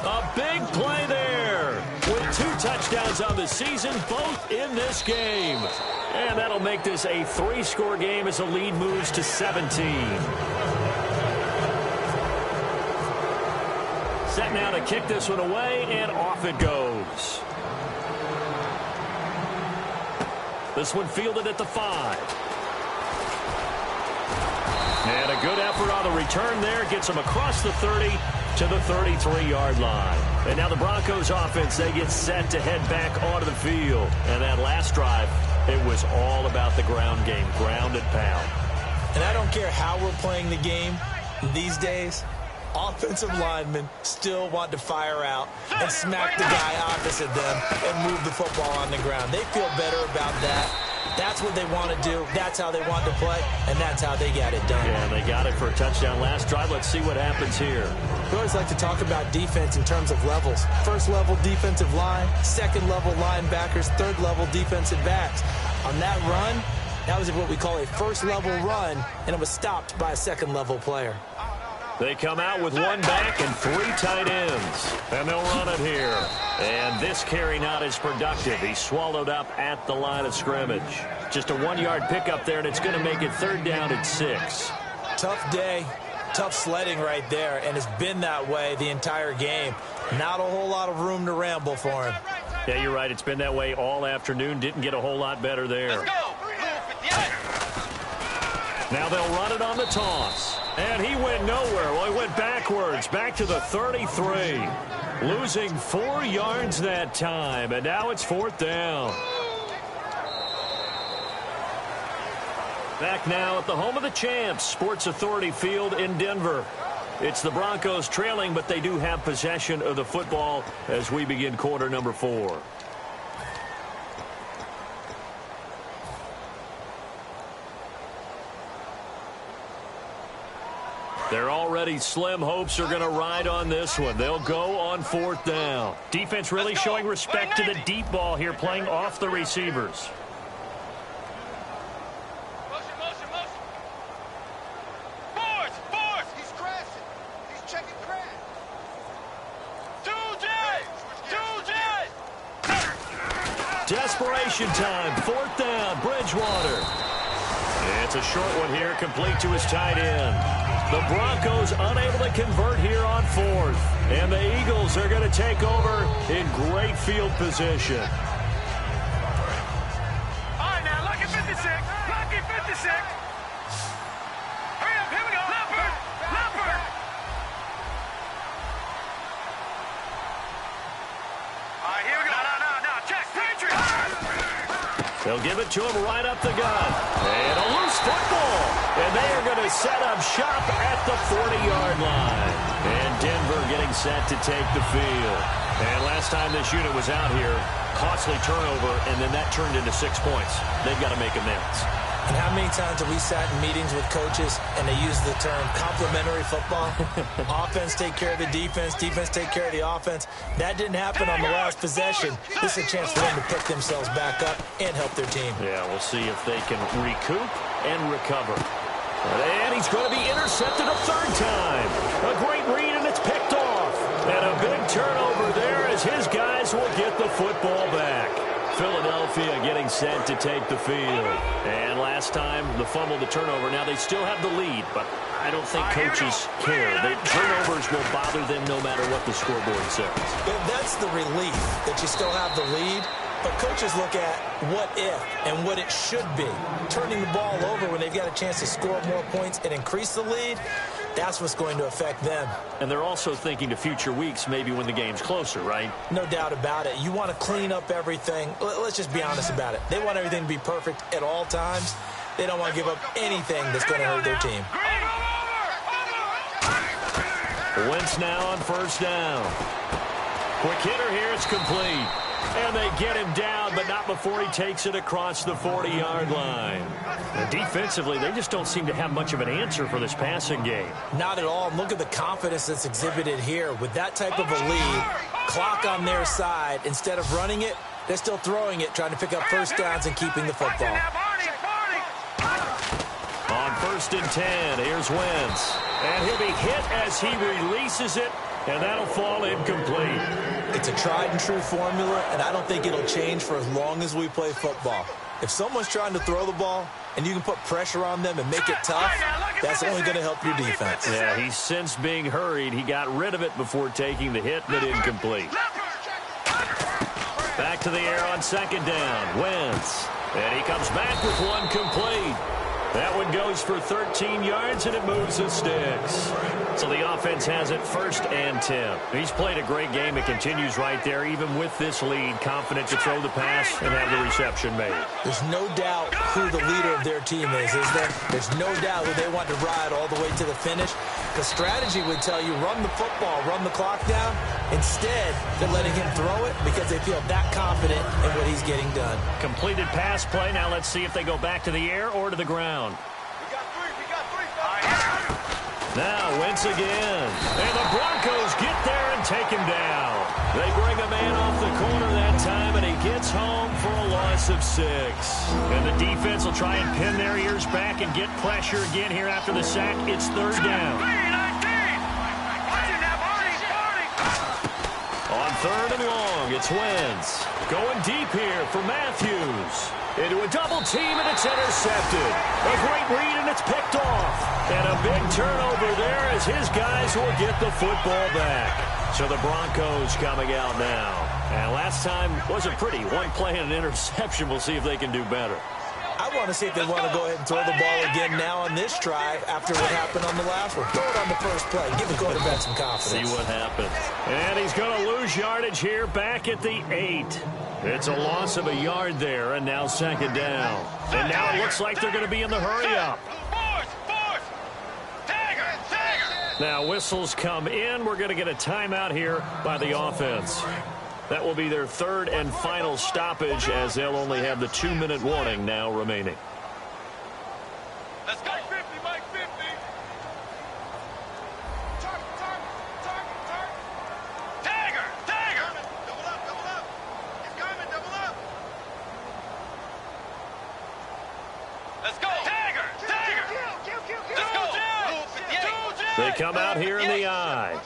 A big play there with 2 touchdowns on the season, both in this game. And that'll make this a 3-score game as the lead moves to 17. Set now to kick this one away, and off it goes. This one fielded at the 5. And a good effort on the return there. Gets him across the 30 to the 33-yard line. And now the Broncos offense, they get set to head back onto the field. And that last drive, it was all about the ground game, ground and pound. And I don't care how we're playing the game these days, offensive linemen still want to fire out and smack the guy opposite them and move the football on the ground. They feel better about that. That's what they want to do. That's how they want to play, and that's how they got it done. Yeah, they got it for a touchdown last drive. Let's see what happens here. We always like to talk about defense in terms of levels. First level defensive line, second level linebackers, third level defensive backs. On that run, that was what we call a first level run, and it was stopped by a second level player. They come out with one back and three tight ends. And they'll run it here. And this carry not as productive. He's swallowed up at the line of scrimmage. Just a 1-yard pickup there, and it's going to make it 3rd down and 6. Tough day, tough sledding right there, and it's been that way the entire game. Not a whole lot of room to ramble for him. Yeah, you're right. It's been that way all afternoon. Didn't get a whole lot better there. Let's go. Now they'll run it on the toss. And he went nowhere. Well, he went backwards, back to the 33. Losing 4 yards that time, and now it's 4th down. Back now at the home of the champs, Sports Authority Field in Denver. It's the Broncos trailing, but they do have possession of the football as we begin quarter number 4. They're already slim hopes are going to ride on this one. They'll go on 4th down. Defense really showing respect to the deep ball here, playing off the receivers. Motion. Force. He's crashing. He's checking crash. 2J. Desperation time. 4th down. Bridgewater. It's a short one here, complete to his tight end. The Broncos unable to convert here on 4th. And the Eagles are going to take over in great field position. All right, now, lucky 56. Hurry up, here we go. Leopard. All right, here we go. No. Check. Patriots. They'll give it to him right up the gut. And a loose football. And they are going to set up shop at the 40-yard line. And Denver getting set to take the field. And last time this unit was out here, costly turnover, and then that turned into 6 points. They've got to make amends. And how many times have we sat in meetings with coaches and they use the term complementary football? Offense take care of the defense take care of the offense. That didn't happen on the last possession. This is a chance for them to pick themselves back up and help their team. Yeah, we'll see if they can recoup and recover. And he's going to be intercepted a 3rd time. A great read, and it's picked off. And a big turnover there as his guys will get the football back. Philadelphia getting set to take the field. And last time, the fumble, the turnover. Now, they still have the lead, but I don't think coaches care. The turnovers will bother them no matter what the scoreboard says. That's the relief that you still have the lead. But coaches look at what if and what it should be. Turning the ball over when they've got a chance to score more points and increase the lead, that's what's going to affect them. And they're also thinking to future weeks, maybe when the game's closer, right? No doubt about it. You want to clean up everything. Let's just be honest about it. They want everything to be perfect at all times. They don't want to give up anything that's going to hurt their team. Wentz now on 1st down. Quick hitter here, it's complete. And they get him down, but not before he takes it across the 40-yard line. And defensively, they just don't seem to have much of an answer for this passing game. Not at all. Look at the confidence that's exhibited here. With that type of a lead, clock on their side, instead of running it, they're still throwing it, trying to pick up 1st downs and keeping the football. On 1st and 10, here's Wentz. And he'll be hit as he releases it, and that'll fall incomplete. It's a tried-and-true formula, and I don't think it'll change for as long as we play football. If someone's trying to throw the ball and you can put pressure on them and make it tough, that's only going to help your defense. Yeah, he's since being hurried. He got rid of it before taking the hit, but incomplete. Back to the air on 2nd down. Wentz. And he comes back with one complete. That one goes for 13 yards, and it moves the sticks. So the offense has it 1st and 10. He's played a great game. It continues right there, even with this lead, confident to throw the pass and have the reception made. There's no doubt who the leader of their team is there? There's no doubt who they want to ride all the way to the finish. a strategy would tell you run the football, run the clock down. Instead, they're letting him throw it because they feel that confident in what he's getting done. Completed pass play. Now let's see if they go back to the air or to the ground. We got three. Now Wentz again. And the Broncos get there and take him down. They bring a man off the corner that time, and he gets home for a loss of 6. And the defense will try and pin their ears back and get pressure again here after the sack. It's third down. On third and long, it's Wentz. Going deep here for Matthews. Into a double team, and it's intercepted. A great read, and it's picked off. And a big turnover there as his guys will get the football back. So the Broncos coming out now. And last time wasn't pretty. One play and an interception. We'll see if they can do better. I want to see if they want to go ahead and throw the ball again now on this drive after what happened on the last one. Throw it on the first play. Give the quarterback some confidence. See what happens. And he's going to lose yardage here back at the 8. It's a loss of a yard there, and now second down. And now it looks like they're going to be in the hurry-up. Now whistles come in. We're going to get a timeout here by the offense. That will be their third and final stoppage as they'll only have the 2-minute warning now remaining. Let's go. Mike 50, Mike 50. Tagger. Double up. He's coming, double up. Let's go. Tagger. Let's go. They come out here in the eye.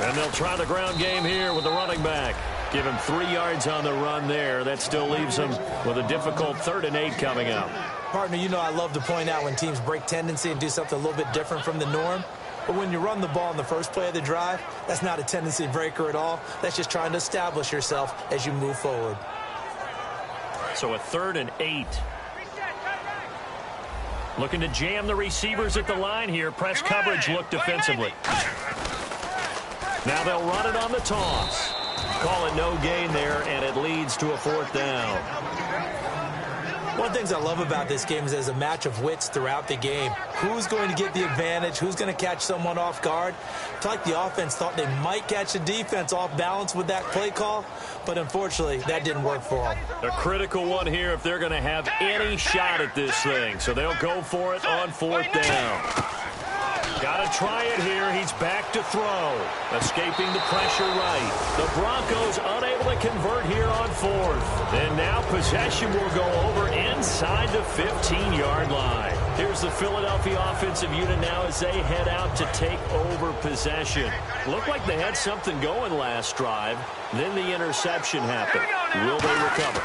And they'll try the ground game here with the running back. Give him 3 yards on the run there. That still leaves him with a difficult 3rd and 8 coming up. Partner, you know I love to point out when teams break tendency and do something a little bit different from the norm. But when you run the ball in the first play of the drive, that's not a tendency breaker at all. That's just trying to establish yourself as you move forward. So a 3rd and 8. Looking to jam the receivers at the line here. Press coverage look defensively. Now they'll run it on the toss. Call it no gain there, and it leads to a 4th down. One of the things I love about this game is there's a match of wits throughout the game. Who's going to get the advantage? Who's going to catch someone off guard? It's like the offense thought they might catch the defense off balance with that play call, but unfortunately, that didn't work for them. A critical one here if they're going to have any shot at this thing, so they'll go for it on 4th down. Got to try it here. He's back to throw. Escaping the pressure right. The Broncos unable to convert here on 4th. And now possession will go over inside the 15-yard line. Here's the Philadelphia offensive unit now as they head out to take over possession. Looked like they had something going last drive. Then the interception happened. Will they recover?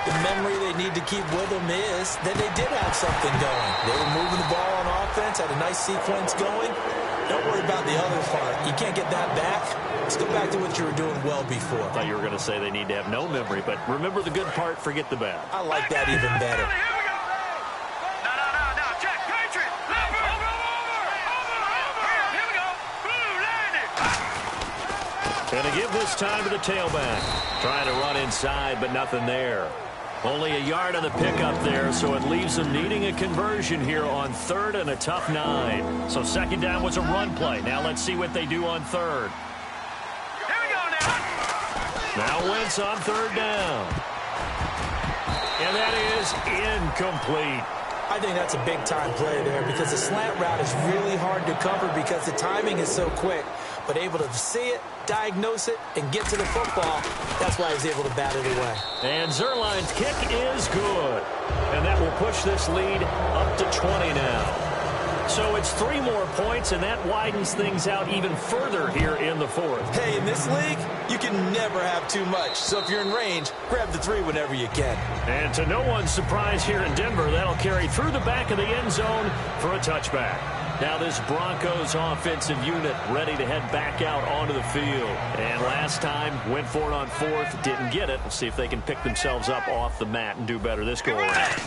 The memory they need to keep with them is that they did have something going. They were moving the ball on offense, had a nice sequence going. Don't worry about the other part. You can't get that back. Let's go back to what you were doing well before. I thought you were going to say they need to have no memory, but remember the good part, forget the bad. I like that even better. No, check, Patriot. Over. Here we go. Blue landed. And to give this time to the tailback. Trying to run inside, but nothing there. Only a yard on the pickup there, so it leaves them needing a conversion here on 3rd and a tough 9. So second down was a run play. Now let's see what they do on 3rd. Here we go now. Now Wentz on 3rd down. And that is incomplete. I think that's a big-time play there because the slant route is really hard to cover because the timing is so quick. But able to see it, diagnose it, and get to the football, that's why he was able to bat it away. And Zerline's kick is good. And that will push this lead up to 20 now. So it's 3 more points, and that widens things out even further here in the 4th. Hey, in this league, you can never have too much. So if you're in range, grab the 3 whenever you can. And to no one's surprise here in Denver, that'll carry through the back of the end zone for a touchback. Now this Broncos offensive unit ready to head back out onto the field. And last time, went for it on 4th, didn't get it. We'll see if they can pick themselves up off the mat and do better this go-around.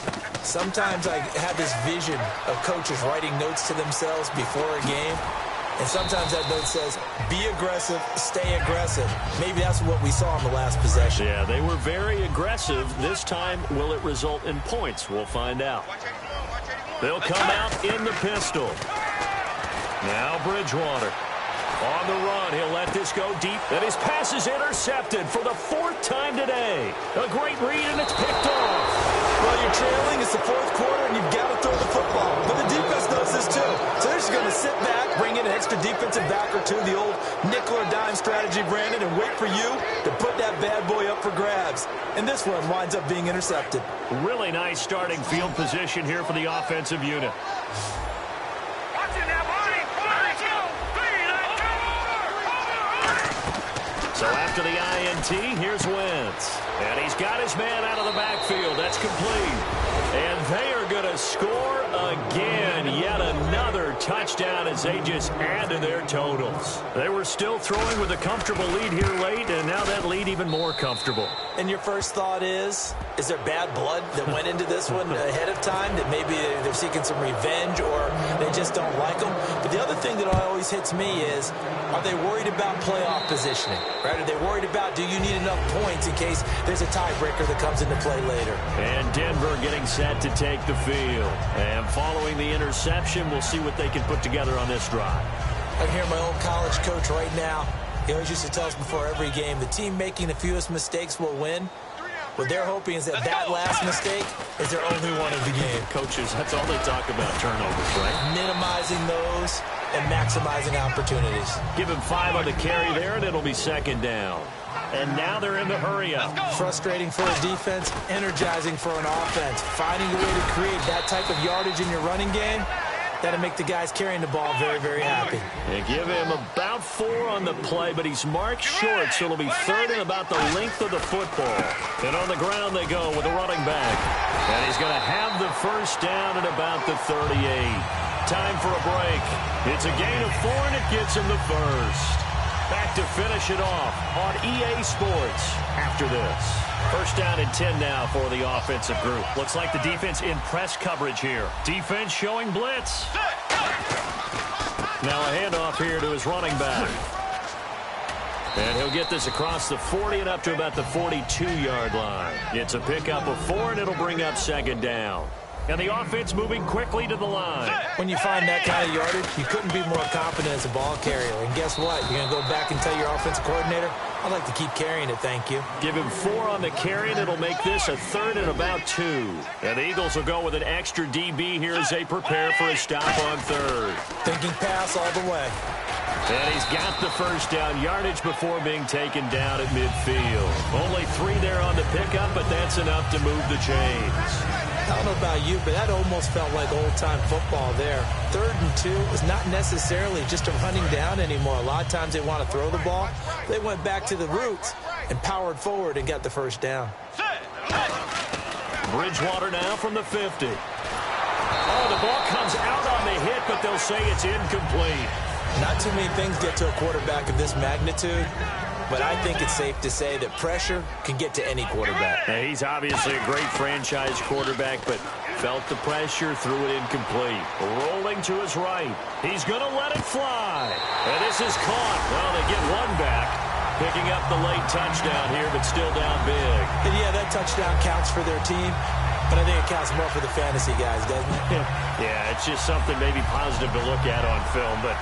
Sometimes I have this vision of coaches writing notes to themselves before a game. And sometimes that note says, be aggressive, stay aggressive. Maybe that's what we saw in the last possession. Yeah, they were very aggressive. This time, will it result in points? We'll find out. Watch 81. They'll come out in the pistol. Now Bridgewater. On the run, he'll let this go deep. And his pass is intercepted for the 4th time today. A great read, and it's picked off. Well, you're trailing. It's the 4th quarter, and you've got to throw the football. But the defense knows this, too. So they're just going to sit back, bring in an extra defensive back or two, the old nickel or dime strategy, Brandon, and wait for you to put that bad boy up for grabs. And this one winds up being intercepted. Really nice starting field position here for the offensive unit. So after the INT, here's Wentz. And he's got his man out of the backfield. That's complete. And they are going to score again. Yet another touchdown as they just add to their totals. They were still throwing with a comfortable lead here late, and now that lead even more comfortable. And your first thought is there bad blood that went into this one ahead of time, that maybe they're seeking some revenge or they just don't like them? But the other thing that always hits me is, are they worried about playoff positioning? Right? Are they worried about, do you need enough points in case there's a tiebreaker that comes into play later? And Denver getting set to take the field. And following the interception, we'll see what they can put together on this drive. I hear my old college coach right now. He always used to tell us before every game, the team making the fewest mistakes will win. What they're hoping is that last mistake is their only one of the game. Coaches, that's all they talk about, turnovers, right? Minimizing those and maximizing opportunities. Give him 5 on the carry there, and it'll be 2nd down. And now they're in the hurry-up. Frustrating for a defense, energizing for an offense. Finding a way to create that type of yardage in your running game, that'll make the guys carrying the ball very, very happy. And give him about 4 on the play, but he's marked short, so it'll be 3rd and about the length of the football. And on the ground they go with a running back. And he's going to have the 1st down at about the 38. Time for a break. It's a gain of 4, and it gets him the 1st. Back to finish it off on EA Sports after this. 1st down and 10 now for the offensive group. Looks like the defense in press coverage here. Defense showing blitz. Now a handoff here to his running back. And he'll get this across the 40 and up to about the 42-yard line. It's a pickup of 4, and it'll bring up 2nd down. And the offense moving quickly to the line. When you find that kind of yardage, you couldn't be more confident as a ball carrier. And guess what? You're going to go back and tell your offensive coordinator, I'd like to keep carrying it, thank you. Give him 4 on the carry, and it'll make this a 3rd and about 2. And the Eagles will go with an extra DB here as they prepare for a stop on 3rd. Thinking pass all the way. And he's got the 1st down yardage before being taken down at midfield. Only 3 there on the pickup, but that's enough to move the chains. I don't know about you, but that almost felt like old-time football there. 3rd and 2 is not necessarily just a running down anymore. A lot of times they want to throw the ball. They went back to the roots and powered forward and got the 1st down. Bridgewater now from the 50. Oh, the ball comes out on the hit, but they'll say it's incomplete. Not too many things get to a quarterback of this magnitude, but I think it's safe to say that pressure can get to any quarterback. Now, he's obviously a great franchise quarterback, but felt the pressure, threw it incomplete. Rolling to his right. He's going to let it fly. And this is caught. Well, they get 1 back. Picking up the late touchdown here, but still down big. And yeah, that touchdown counts for their team, but I think it counts more for the fantasy guys, doesn't it? Yeah, it's just something maybe positive to look at on film, but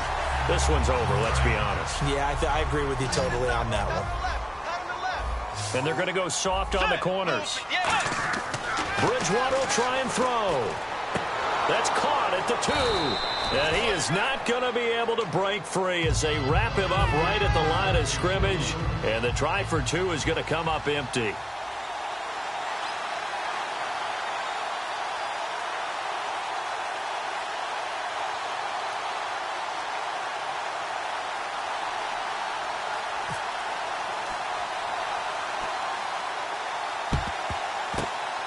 this one's over, let's be honest. Yeah, I agree with you totally on that one. And they're going to go soft on the corners. Bridgewater will try and throw. That's caught at the 2. And he is not going to be able to break free as they wrap him up right at the line of scrimmage. And the try for 2 is going to come up empty.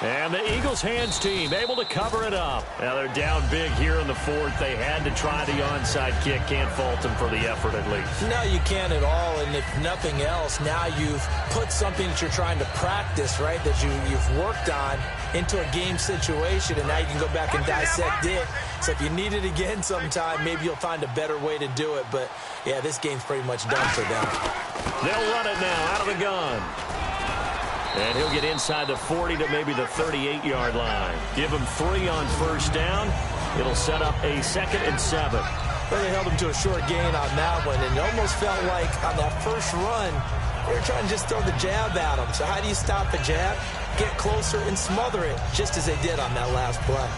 And the Eagles hands team able to cover it up. Now they're down big here in the 4th. They had to try the onside kick. Can't fault them for the effort at least. No, you can't at all. And if nothing else, now you've put something that you're trying to practice, right, that you've worked on into a game situation, and now you can go back and dissect it. So if you need it again sometime, maybe you'll find a better way to do it. But, yeah, this game's pretty much done for them. They'll run it now out of the gun. And he'll get inside the 40 to maybe the 38-yard line. Give him 3 on 1st down. It'll set up a 2nd and 7. Well, they held him to a short gain on that one, and it almost felt like on that first run, they were trying to just throw the jab at him. So how do you stop a jab? Get closer and smother it, just as they did on that last play.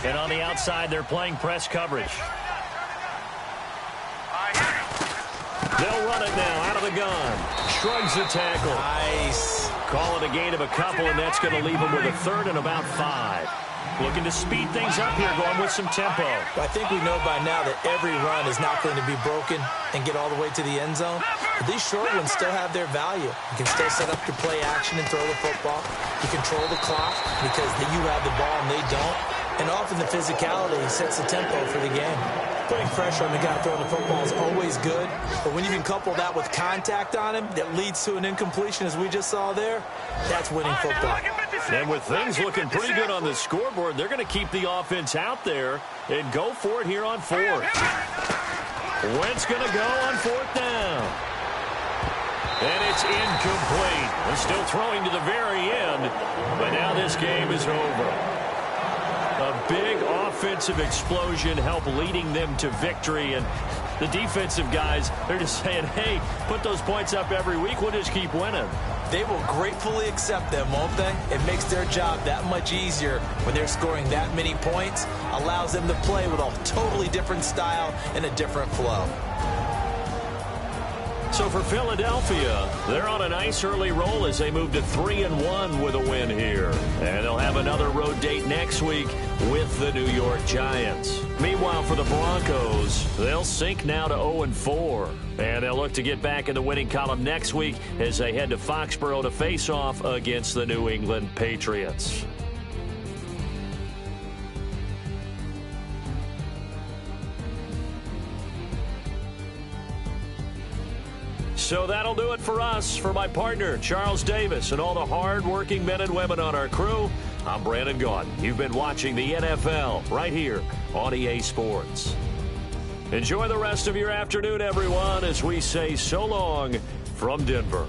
And on the outside, they're playing press coverage. They'll run it now out of the gun. Shrugs the tackle. Nice. Call it a gain of a couple, and that's going to leave them with a 3rd and about 5. Looking to speed things up here, going with some tempo. Well, I think we know by now that every run is not going to be broken and get all the way to the end zone. But these short ones still have their value. You can still set up your play action and throw the football. You control the clock because you have the ball and they don't. And often the physicality sets the tempo for the game. Putting pressure on the guy throwing the football is always good. But when you can couple that with contact on him that leads to an incompletion, as we just saw there, that's winning football. And with things looking pretty good on the scoreboard, they're going to keep the offense out there and go for it here on 4th. Wentz going to go on 4th down. And it's incomplete. They're still throwing to the very end, but now this game is over. A big offensive explosion helped leading them to victory, and the defensive guys, they're just saying, hey, put those points up every week, we'll just keep winning. They will gratefully accept them, won't they? It makes their job that much easier when they're scoring that many points, allows them to play with a totally different style and a different flow. So for Philadelphia, they're on a nice early roll as they move to 3-1 with a win here. And they'll have another road date next week with the New York Giants. Meanwhile, for the Broncos, they'll sink now to 0-4. And they'll look to get back in the winning column next week as they head to Foxborough to face off against the New England Patriots. So that'll do it for us. For my partner, Charles Davis, and all the hard-working men and women on our crew, I'm Brandon Gaudin. You've been watching the NFL right here on EA Sports. Enjoy the rest of your afternoon, everyone, as we say so long from Denver.